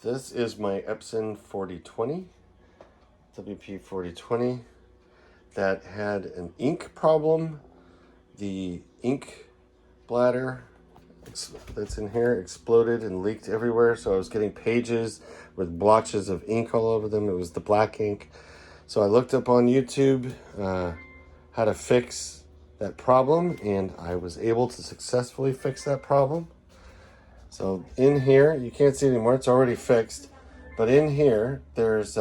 This is my Epson WP-4020 that had an ink problem. The ink bladder that's in here exploded and leaked everywhere, so I was getting pages with blotches of ink all over them. It was the black ink. So I looked up on YouTube how to fix that problem, and I was able to successfully fix that problem. So in here, you can't see it anymore, it's already fixed, but in here there's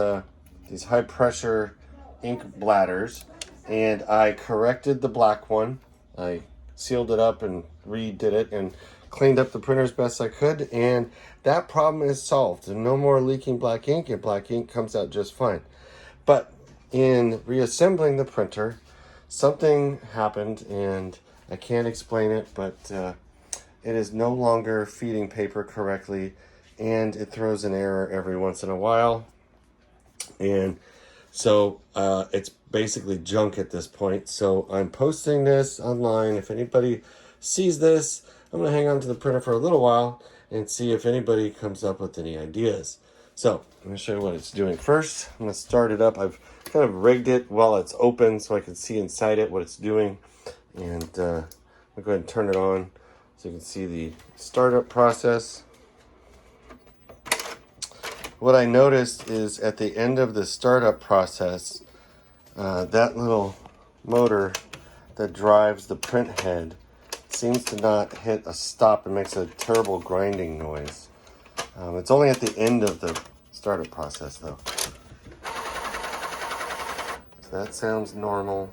these high pressure ink bladders, and I corrected the black one. I sealed it up and redid it and cleaned up the printer as best I could, and that problem is solved. No more leaking black ink, and black ink comes out just fine. But in reassembling the printer, something happened, and I can't explain it, but it is no longer feeding paper correctly, and it throws an error every once in a while. And so it's basically junk at this point. So I'm posting this online. If anybody sees this, I'm going to hang on to the printer for a little while and see if anybody comes up with any ideas. So I'm going to show you what it's doing first. I'm going to start it up. I've kind of rigged it while it's open so I can see inside it what it's doing. And I'll go ahead and turn it on so you can see the startup process. What I noticed is at the end of the startup process, that little motor that drives the print head seems to not hit a stop and makes a terrible grinding noise. It's only at the end of the startup process though. So that sounds normal.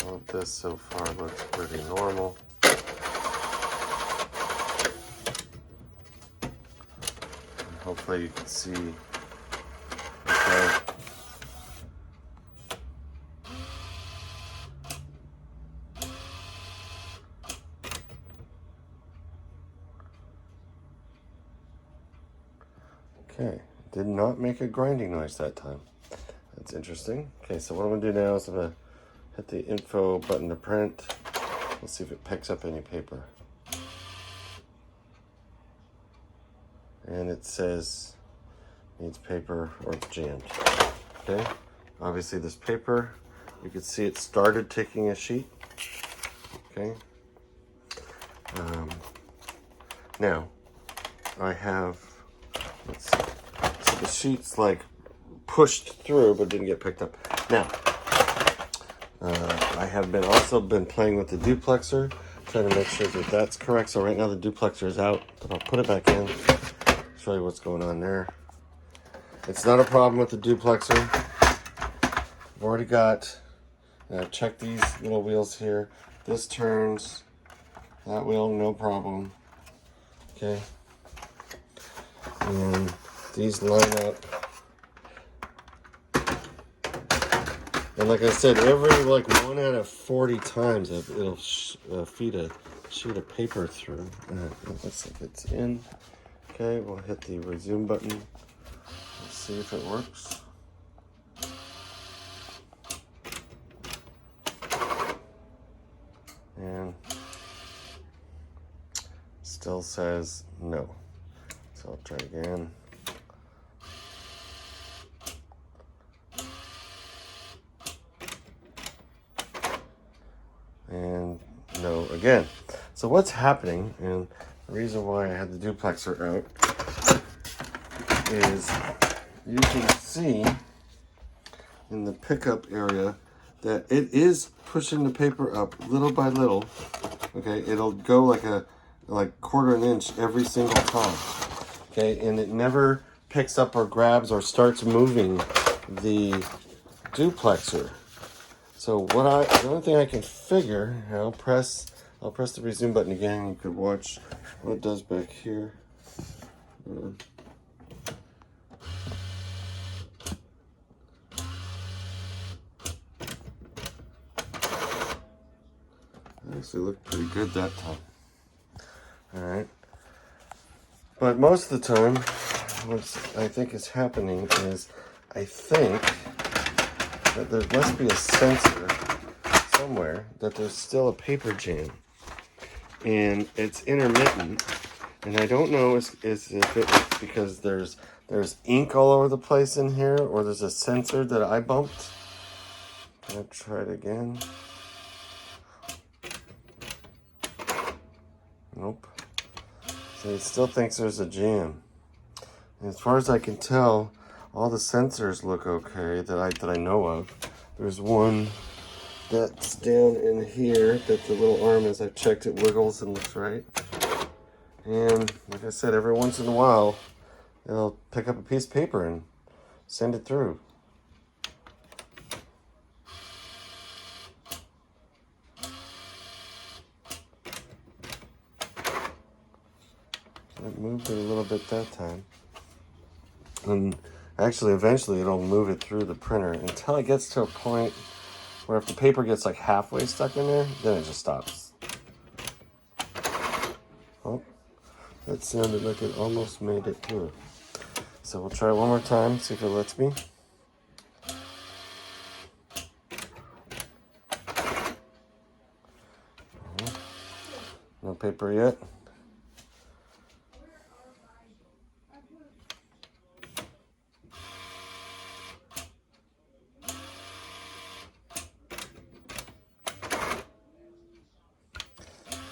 All of this so far looks pretty normal. Hopefully you can see. Okay. Okay, did not make a grinding noise that time. That's interesting. Okay, so what I'm gonna do now is I'm gonna hit the info button to print. Let's see if it picks up any paper. And it says needs paper or it's jammed. Okay, obviously this paper, you can see it started taking a sheet. Okay, now I have, let's see, so the sheet's like pushed through but didn't get picked up. Now I have also been playing with the Duplexer, trying to make sure that that's correct. So right now the Duplexer is out, but I'll put it back in, show you what's going on there. It's not a problem with the Duplexer. I've already got, I've checked these little wheels here. This turns, that wheel, no problem. Okay. And these line up. And like I said, every like 1 out of 40 times it'll feed a sheet of paper through. It looks like it's in. Okay, we'll hit the resume button. Let's see if it works. And still says no. So I'll try again. And no again. So what's happening, and the reason why I had the Duplexer out is you can see in the pickup area that it is pushing the paper up little by little. Okay, it'll go like quarter an inch every single time. Okay, and it never picks up or grabs or starts moving the Duplexer. So the only thing I can figure, I'll press the resume button again. You could watch what it does back here. Actually looked pretty good that time. All right, but most of the time, what I think is happening is I think that there must be a sensor somewhere that there's still a paper jam, and it's intermittent, And I don't know is if it's because there's ink all over the place in here, or there's a sensor that I bumped. I'll try it again. Nope. So it still thinks there's a jam. And as far as I can tell, all the sensors look okay that I know of. There's one that's down in here that the little arm, as I've checked, it wiggles and looks right. And like I said, every once in a while, it'll pick up a piece of paper and send it through. It moved it a little bit that time. And actually, eventually, it'll move it through the printer until it gets to a point where if the paper gets like halfway stuck in there, then it just stops. Oh, that sounded like it almost made it through. So we'll try one more time, see if it lets me. No paper yet.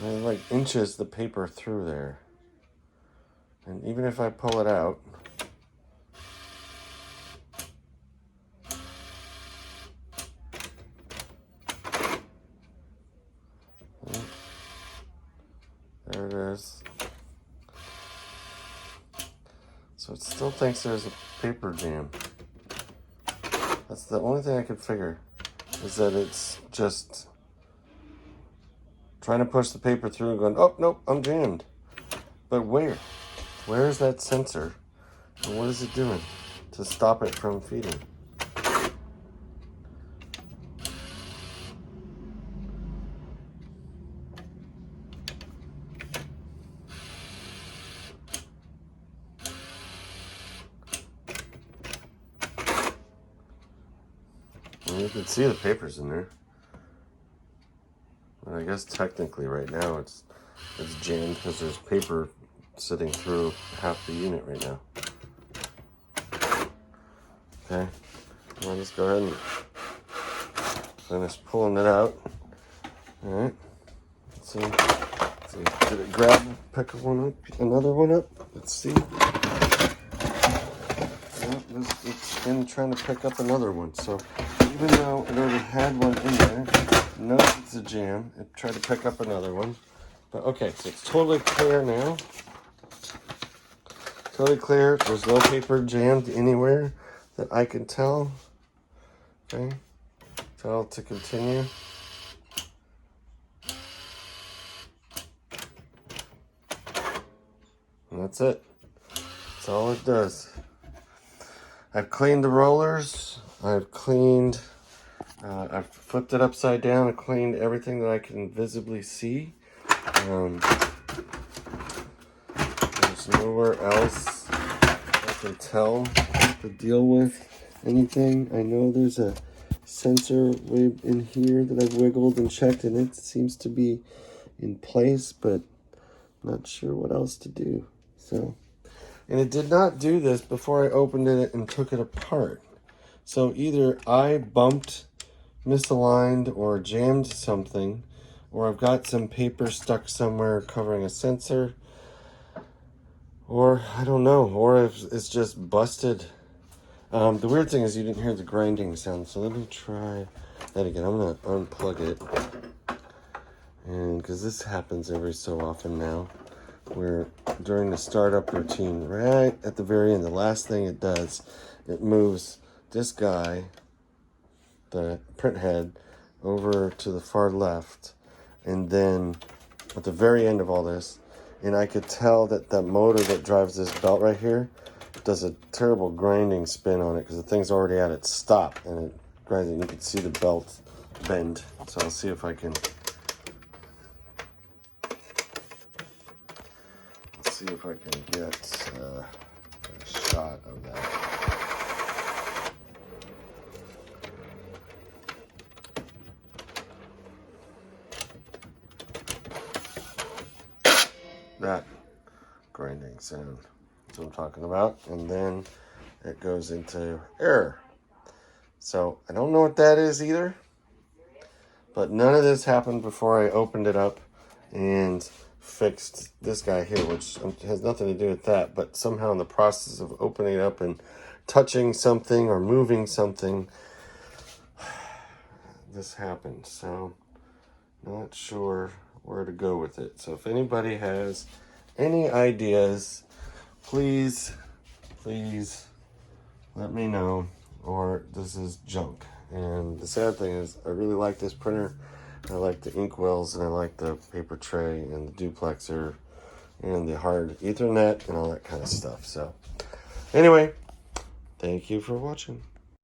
And it like inches the paper through there. And even if I pull it out, there it is. So it still thinks there's a paper jam. That's the only thing I could figure, is that it's just trying to push the paper through and going, oh, nope, I'm jammed. But where? Where is that sensor? And what is it doing to stop it from feeding? And you can see the papers in there. And I guess technically right now it's jammed because there's paper sitting through half the unit right now. Okay, I'll just go ahead and finish pulling it out. All right, let's see. Did it pick one up, another one up? Let's see. Yep, it's in trying to pick up another one. So even though it already had one in there, knows it's a jam, it tried to pick up another one. But okay, so it's totally clear now. Totally clear. There's no paper jammed anywhere that I can tell. Okay, tell to continue. And that's it. That's all it does. I've cleaned the rollers. I've flipped it upside down and cleaned everything that I can visibly see. There's nowhere else I can tell to deal with anything. I know there's a sensor way in here that I've wiggled and checked, and it seems to be in place, but I'm not sure what else to do. So, and it did not do this before I opened it and took it apart. So either I bumped, misaligned, or jammed something, or I've got some paper stuck somewhere covering a sensor, or I don't know, or if it's just busted. The weird thing is you didn't hear the grinding sound, so let me try that again. I'm gonna unplug it, and because this happens every so often now, where during the startup routine, right at the very end, the last thing it does, it moves this guy, the print head, over to the far left, and then at the very end of all this, and I could tell that the motor that drives this belt right here does a terrible grinding spin on it because the thing's already at its stop, and it grinds it, and you can see the belt bend. So I'll see if I can get a shot of that. That grinding sound. That's what I'm talking about. And then it goes into error. So I don't know what that is either. But none of this happened before I opened it up and fixed this guy here, which has nothing to do with that. But somehow in the process of opening it up and touching something or moving something, this happened. So not sure where to go with it. So if anybody has any ideas, please let me know, or this is junk. And the sad thing is I really like this printer. I like the ink wells, and I like the paper tray and the Duplexer and the hard Ethernet and all that kind of stuff. So anyway, thank you for watching.